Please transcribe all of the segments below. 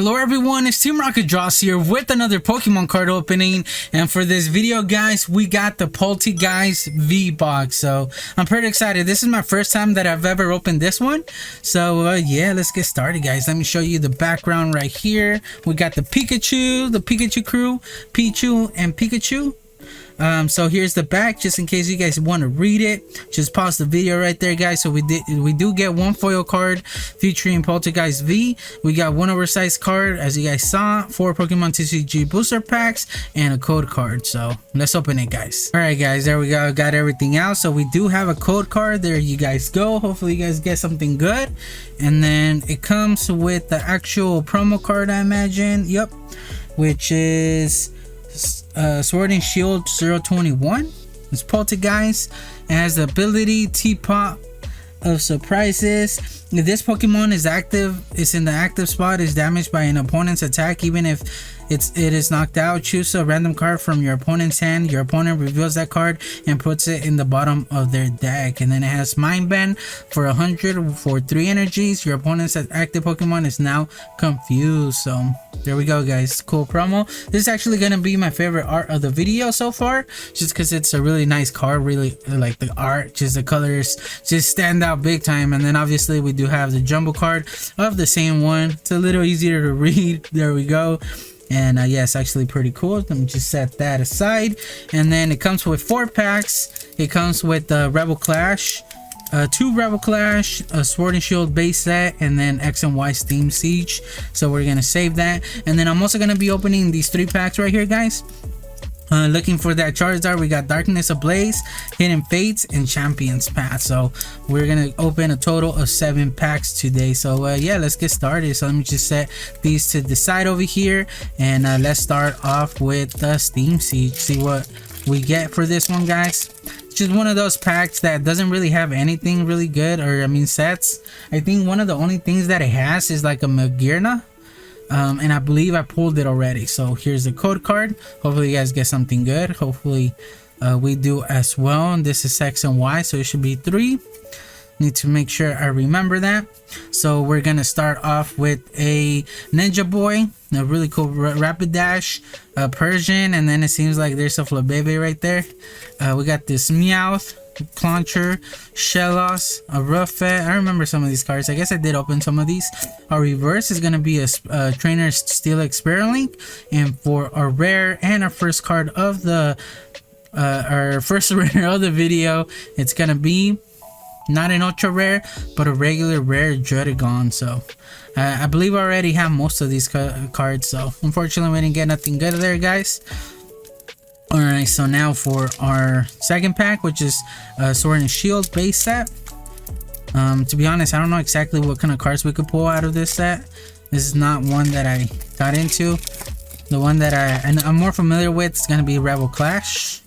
Hello everyone, it's Team Rocket Draws here with another Pokemon card opening, and for this video guys we got the Polteageist V Box. So I'm pretty excited. This is my first time that I've ever opened this one, so yeah, let's get started guys. Let me show you the background right here. We got the Pikachu crew, Pichu and Pikachu. So here's the back, just in case you guys want to read it. Just pause the video right there guys. So we do get one foil card featuring Polteageist V. We got one oversized card as you guys saw, 4 Pokemon TCG booster packs, and a code card. So let's open it guys. All right guys, there we go, got everything out. So we do have a code card. There you guys go. Hopefully you guys get something good. And then it comes with the actual promo card, I imagine. Yep, which is Sword and Shield 021. It's Polteageist. It has the ability Teapot of Surprises. If this Pokemon is active, it's in the active spot, is damaged by an opponent's attack, even if it is knocked out, choose a random card from your opponent's hand. Your opponent reveals that card and puts it in the bottom of their deck. And then it has Mind Bend for 100 for 3 energies. Your opponent's active Pokemon is now confused. So there we go guys, cool promo. This is actually gonna be my favorite art of the video so far, just because it's a really nice card. Really like the art, just the colors just stand out big time. And then obviously we do have the jumbo card of the same one. It's a little easier to read. There we go. And yeah, it's actually pretty cool. Let me just set that aside. And then it comes with 4 packs. It comes with the Rebel Clash, 2 Rebel Clash, a Sword and Shield base set, and then X and Y Steam Siege. So we're gonna save that. And then I'm also gonna be opening these 3 packs right here guys. Looking for that Charizard. We got Darkness Ablaze, Hidden Fates, and Champions Path. So we're gonna open a total of 7 packs today. So yeah, let's get started. So let me just set these to the side over here, and let's start off with the Steam Siege. See what we get for this one guys. It's just one of those packs that doesn't really have anything really good, or I mean sets. I think one of the only things that it has is like a Magearna. And I believe I pulled it already. So here's the code card. Hopefully you guys get something good. Hopefully we do as well. And this is X and Y, so it should be 3. Need to make sure I remember that. So we're gonna start off with a Ninja Boy, a really cool Rapidash, a Persian, and then it seems like there's a Flabébé right there. We got this Meowth, Clauncher, Shellos, a Ruffet. I remember some of these cards. I guess I did open some of these. Our reverse is going to be a Trainer Steel Experlink, and for our rare and our first card of the our first rare of the video, it's going to be not an ultra rare but a regular rare Dredagon. So I believe I already have most of these cards, so unfortunately we didn't get nothing good there guys. Alright, so now for our second pack, which is Sword and Shield base set. To be honest, I don't know exactly what kind of cards we could pull out of this set. This is not one that I got into. The one that I'm more familiar with is going to be Rebel Clash.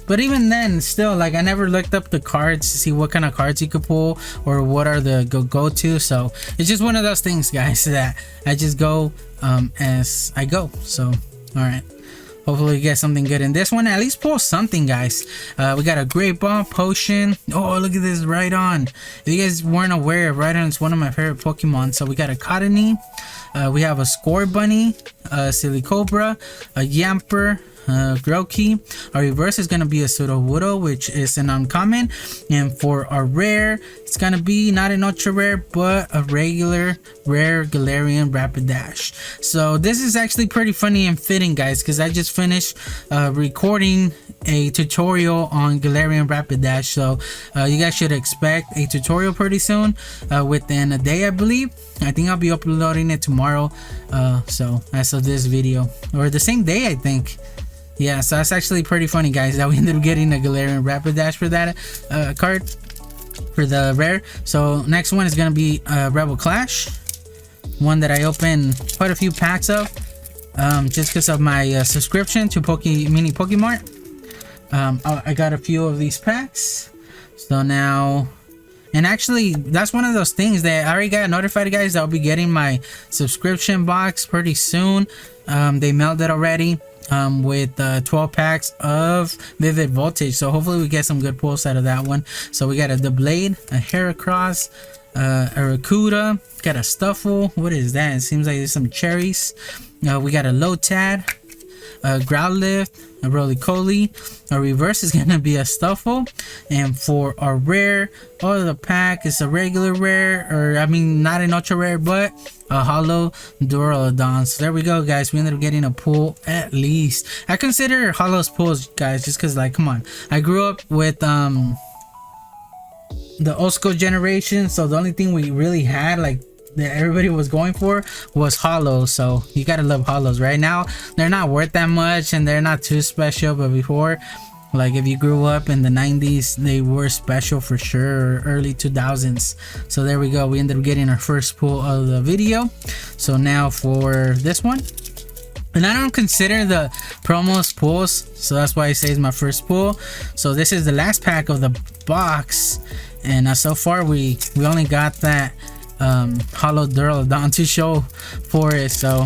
But even then, still, like, I never looked up the cards to see what kind of cards you could pull or what are the go-to. So it's just one of those things, guys, that I just go as I go. So, alright. Hopefully you get something good in this one. At least pull something, guys. We got a Great Ball, Potion. Oh, look at this Rhydon. If you guys weren't aware, Rhydon is one of my favorite Pokemon. So we got a Cottonee. We have a Score Bunny, a Silicobra, a Yamper, Grookey. Our reverse is going to be a Sudowoodo, which is an uncommon. And for our rare, it's going to be not an ultra rare but a regular rare Galarian Rapidash. So this is actually pretty funny and fitting, guys, because I just finished recording a tutorial on Galarian Rapidash. So you guys should expect a tutorial pretty soon, within a day I believe. I think I'll be uploading it tomorrow, so as of this video, or the same day I think. Yeah, so that's actually pretty funny, guys, that we ended up getting a Galarian Rapidash for that card for the rare. So next one is gonna be Rebel Clash, one that I opened quite a few packs of, just because of my subscription to Mini Pokemart. I got a few of these packs. So now, and actually that's one of those things that I already got notified, guys, that I'll be getting my subscription box pretty soon. They mailed it already. With 12 packs of Vivid Voltage, so hopefully we get some good pulls out of that one. So we got a Blade, a Heracross, a Rakuda, got a Stuffle. What is that? It seems like there's some cherries. We got a Lotad, a Growlithe, a Roly-Coly. Our reverse is gonna be a Stuffle, and for our rare, the pack is a regular rare, or I mean not an ultra rare, but a holo Duraludon. So there we go, guys. We ended up getting a pull. At least I consider holos pulls, guys, just because, like, come on, I grew up with the old school generation, so the only thing we really had, like, that everybody was going for was holos. So you gotta love holos. Right now they're not worth that much and they're not too special, but before, like, if you grew up in the 90s, they were special for sure, or early 2000s. So there we go, we ended up getting our first pull of the video. So now for this one, and I don't consider the promos pulls, so that's why I say it's my first pull. So this is the last pack of the box, and so far we only got that holo Duraludon to show for it. So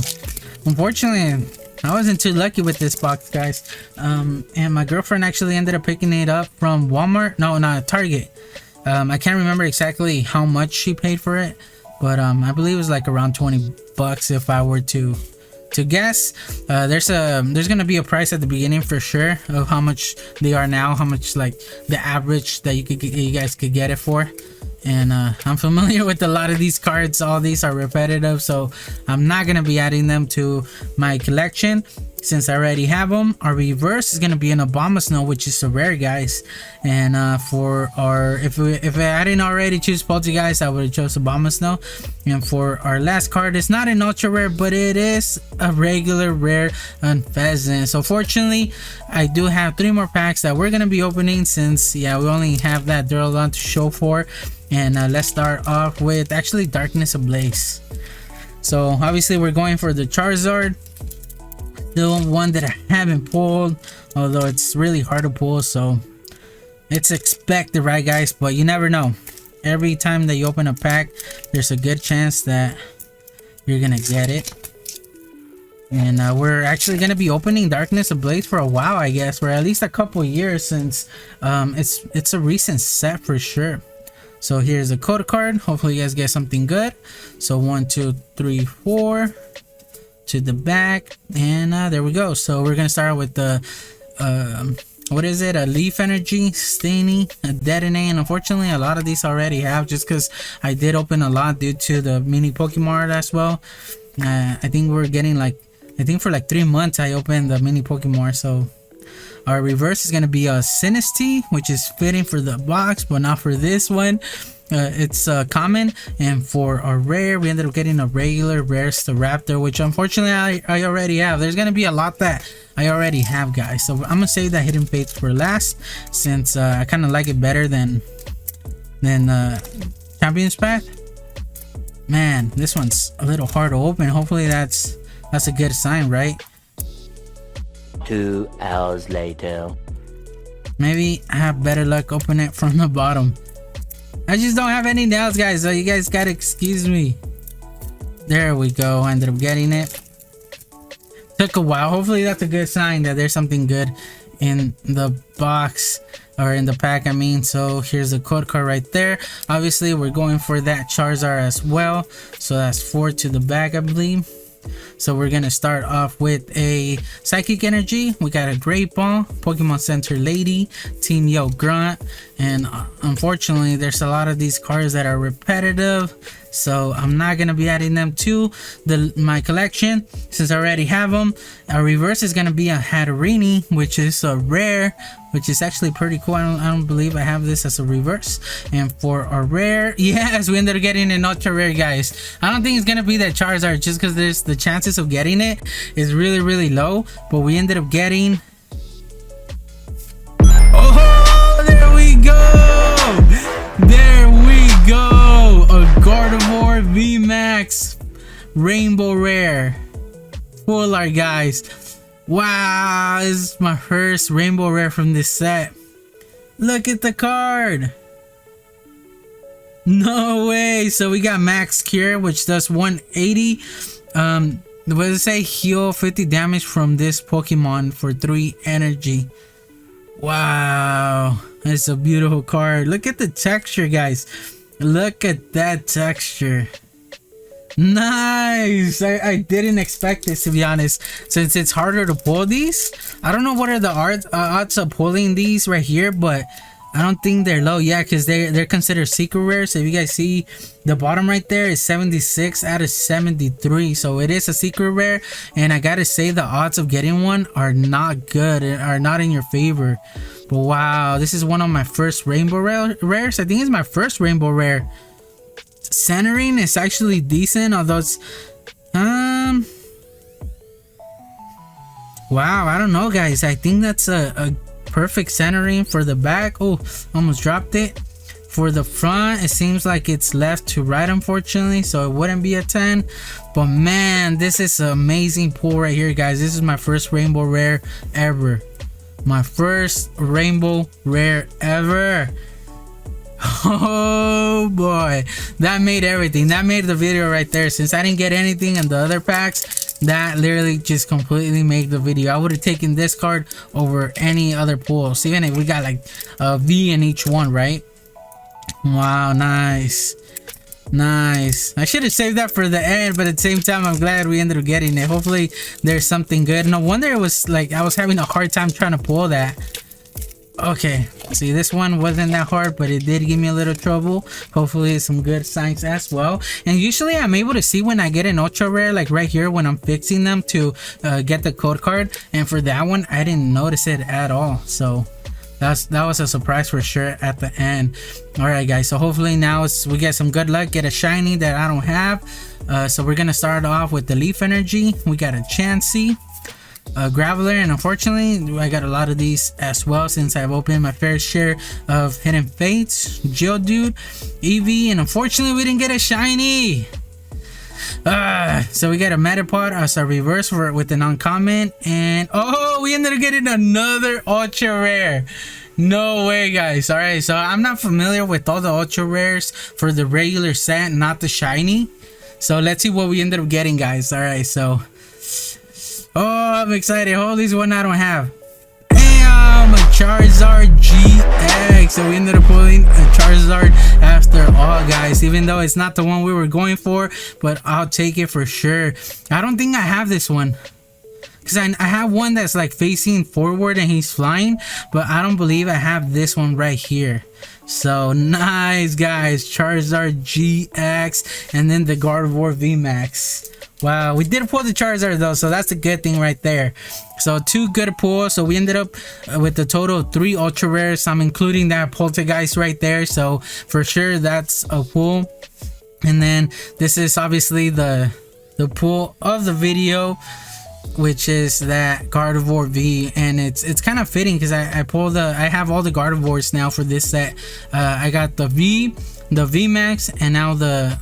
unfortunately I wasn't too lucky with this box, guys. And my girlfriend actually ended up picking it up from Walmart, no, not Target. I can't remember exactly how much she paid for it, but I believe it was like around 20 bucks if I were to guess. There's gonna be a price at the beginning for sure of how much they are now, how much like the average that you guys could get it for. And I'm familiar with a lot of these cards. All these are repetitive, so I'm not gonna be adding them to my collection since I already have them. Our reverse is gonna be an Abomasnow, which is a rare, guys. And for our, if I didn't already choose Polteageist, I would have chose Abomasnow. And for our last card, it's not an ultra rare, but it is a regular rare Pheasant. So fortunately, I do have 3 more packs that we're gonna be opening, since we only have that Duraludon to show for. And let's start off with actually Darkness Ablaze. So obviously we're going for the Charizard, the one that I haven't pulled, although it's really hard to pull, so it's expected, right, guys? But you never know. Every time that you open a pack, there's a good chance that you're gonna get it. And we're actually gonna be opening Darkness Ablaze for a while, I guess, for at least a couple years, since it's a recent set for sure. So here's a code card. Hopefully you guys get something good. So 1, 2, 3, 4 to the back, and there we go. So we're gonna start with the what is it, a Leaf Energy, Stany, a Detonate. And unfortunately a lot of these already have, just because I did open a lot due to the mini Pokemon as well. I think we're getting like, I think for like 3 months I opened the mini Pokemon. So our reverse is going to be a Sinistea, which is fitting for the box, but not for this one. It's common. And for our rare, we ended up getting a regular rare Staraptor, which unfortunately I already have. There's going to be a lot that I already have, guys. So I'm going to save that hidden page for last, since I kind of like it better than Champion's Path. Man, this one's a little hard to open. Hopefully that's a good sign, right? 2 hours later. Maybe I have better luck opening it from the bottom. I just don't have any nails, guys, so you guys gotta excuse me. There we go. I ended up getting it. Took a while. Hopefully that's a good sign that there's something good in the box, or in the pack, I mean. So here's a code card right there. Obviously we're going for that Charizard as well, so that's 4 to the back, I believe. So we're gonna start off with a Psychic Energy. We got a Great Ball, Pokemon Center Lady, Team Yo Grunt, and unfortunately there's a lot of these cards that are repetitive, so I'm not gonna be adding them to my collection since I already have them. Our reverse is gonna be a Hatterini, which is a rare, which is actually pretty cool. I don't believe I have this as a reverse. And for our rare, yes, we ended up getting an ultra rare, guys. I don't think it's gonna be that Charizard, just because there's the chances of getting it is really low, but we ended up getting, oh, there we go, a Gardevoir VMAX Rainbow Rare full art, guys. Wow, this is my first Rainbow Rare from this set. Look at the card. No way. So we got Max Cure, which does 180. What does it say? Heal 50 damage from this Pokemon for 3 energy. Wow, that's a beautiful card. Look at the texture, guys. Look at that texture. Nice. I didn't expect this, to be honest, since it's harder to pull these. I don't know what are the odds of pulling these right here, but I don't think they're low. Yeah, because they're considered secret rare. So if you guys see the bottom right there is 76 out of 73, so it is a secret rare. And I gotta say the odds of getting one are not good, are not in your favor. But wow, this is one of my first rainbow rares. I think it's my first rainbow rare. Centering is actually decent, although it's wow, I don't know, guys. I think that's a perfect centering for the back. Oh, almost dropped it. For the front, it seems like it's left to right, unfortunately, so it wouldn't be a 10. But man, this is an amazing pull right here, guys. This is my first rainbow rare ever. My first rainbow rare ever. Oh boy, that made everything. That made the video right there. Since I didn't get anything in the other packs, that literally just completely made the video. I would have taken this card over any other pull. See, and we got like a V in each one, right? Wow, nice. Nice. I should have saved that for the end, but at the same time, I'm glad we ended up getting it. Hopefully there's something good. No wonder it was like I was having a hard time trying to pull that. Okay, see, this one wasn't that hard, but it did give me a little trouble. Hopefully it's some good signs as well. And usually I'm able to see when I get an ultra rare, like right here when I'm fixing them to get the code card. And for that one, I didn't notice it at all. So that was a surprise for sure at the end. All right, guys, so hopefully now we get some good luck, get a shiny that I don't have. So we're gonna start off with the Leaf Energy. We got a Chansey, Graveler, and unfortunately I got a lot of these as well since I've opened my fair share of Hidden Fates, Geodude, Eevee, and unfortunately we didn't get a shiny. So we got a Metapod as a reverse with an uncommon, and oh, we ended up getting another ultra rare. No way, guys. All right, so I'm not familiar with all the ultra rares for the regular set, not the shiny. So let's see what we ended up getting, guys. All right, so oh, I'm excited. Holy, this one I don't have. Damn, a Charizard GX. So we ended up pulling a Charizard after all, guys. Even though it's not the one we were going for, but I'll take it for sure. I don't think I have this one, because I have one that's like facing forward and he's flying, but I don't believe I have this one right here. So nice, guys. Charizard GX, and then the Gardevoir VMAX. Wow, we did pull the Charizard though, so that's a good thing right there. So 2 good pulls. So we ended up with a total of 3 ultra rares. I'm including that Polteageist right there, so for sure that's a pull. And then this is obviously the pull of the video, which is that Gardevoir V, and it's kind of fitting because I have all the Gardevoirs now for this set. I got the V, the VMAX, and now the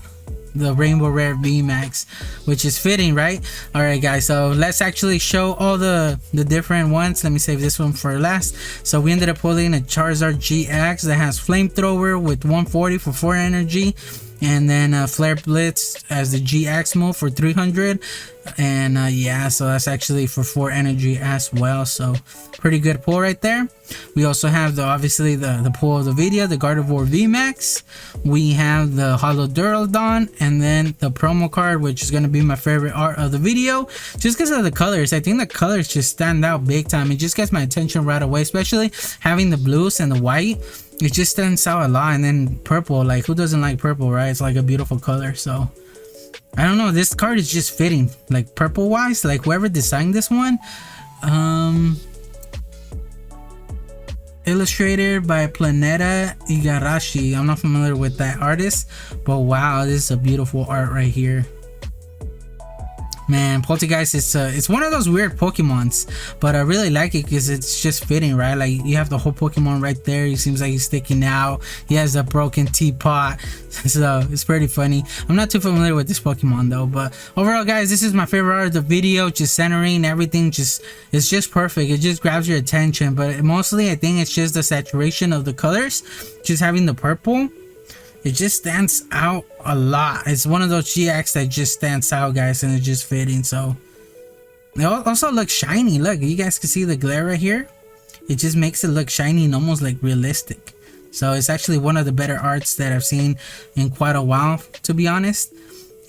Rainbow Rare VMAX, which is fitting, right? All right, guys, so let's actually show all the different ones. Let me save this one for last. So we ended up pulling a Charizard GX that has Flamethrower with 140 for 4 energy, and then Flare Blitz as the GX move for 300, and yeah, so that's actually for 4 energy as well. So pretty good pull right there. We also have obviously the pull of the video, the Gardevoir VMAX. We have the Holo Duraludon, and then the promo card, which is going to be my favorite art of the video just because of the colors. I think the colors just stand out big time. It just gets my attention right away, especially having the blues and the white. It just stands out a lot. And then purple, like who doesn't like purple, right? It's like a beautiful color. So I don't know, this card is just fitting, like purple wise, like whoever designed this one. Illustrated by Planeta Igarashi. I'm not familiar with that artist, but wow, this is a beautiful art right here. Man, Polteageist, it's one of those weird Pokemons, but I really like it because it's just fitting, right? Like you have the whole Pokemon right there. He seems like he's sticking out. He has a broken teapot, so it's pretty funny. I'm not too familiar with this Pokemon though, but overall, guys, this is my favorite art of the video. Just centering everything, it's just perfect. It just grabs your attention, but mostly I think it's just the saturation of the colors. Just having the purple, it just stands out a lot. It's one of those GX that just stands out, guys, and it's just fitting. So it also looks shiny. Look, you guys can see the glare right here. It just makes it look shiny and almost like realistic. So it's actually one of the better arts that I've seen in quite a while, to be honest.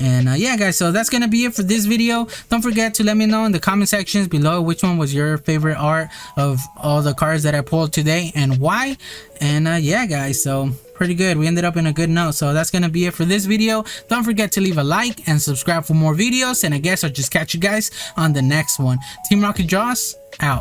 And yeah guys, so that's gonna be it for this video. Don't forget to let me know in the comment sections below which one was your favorite art of all the cards that I pulled today and why. And yeah guys, so pretty good. We ended up in a good note. So that's gonna be it for this video. Don't forget to leave a like and subscribe for more videos, and I guess I'll just catch you guys on the next one. Team Rocket Draws out.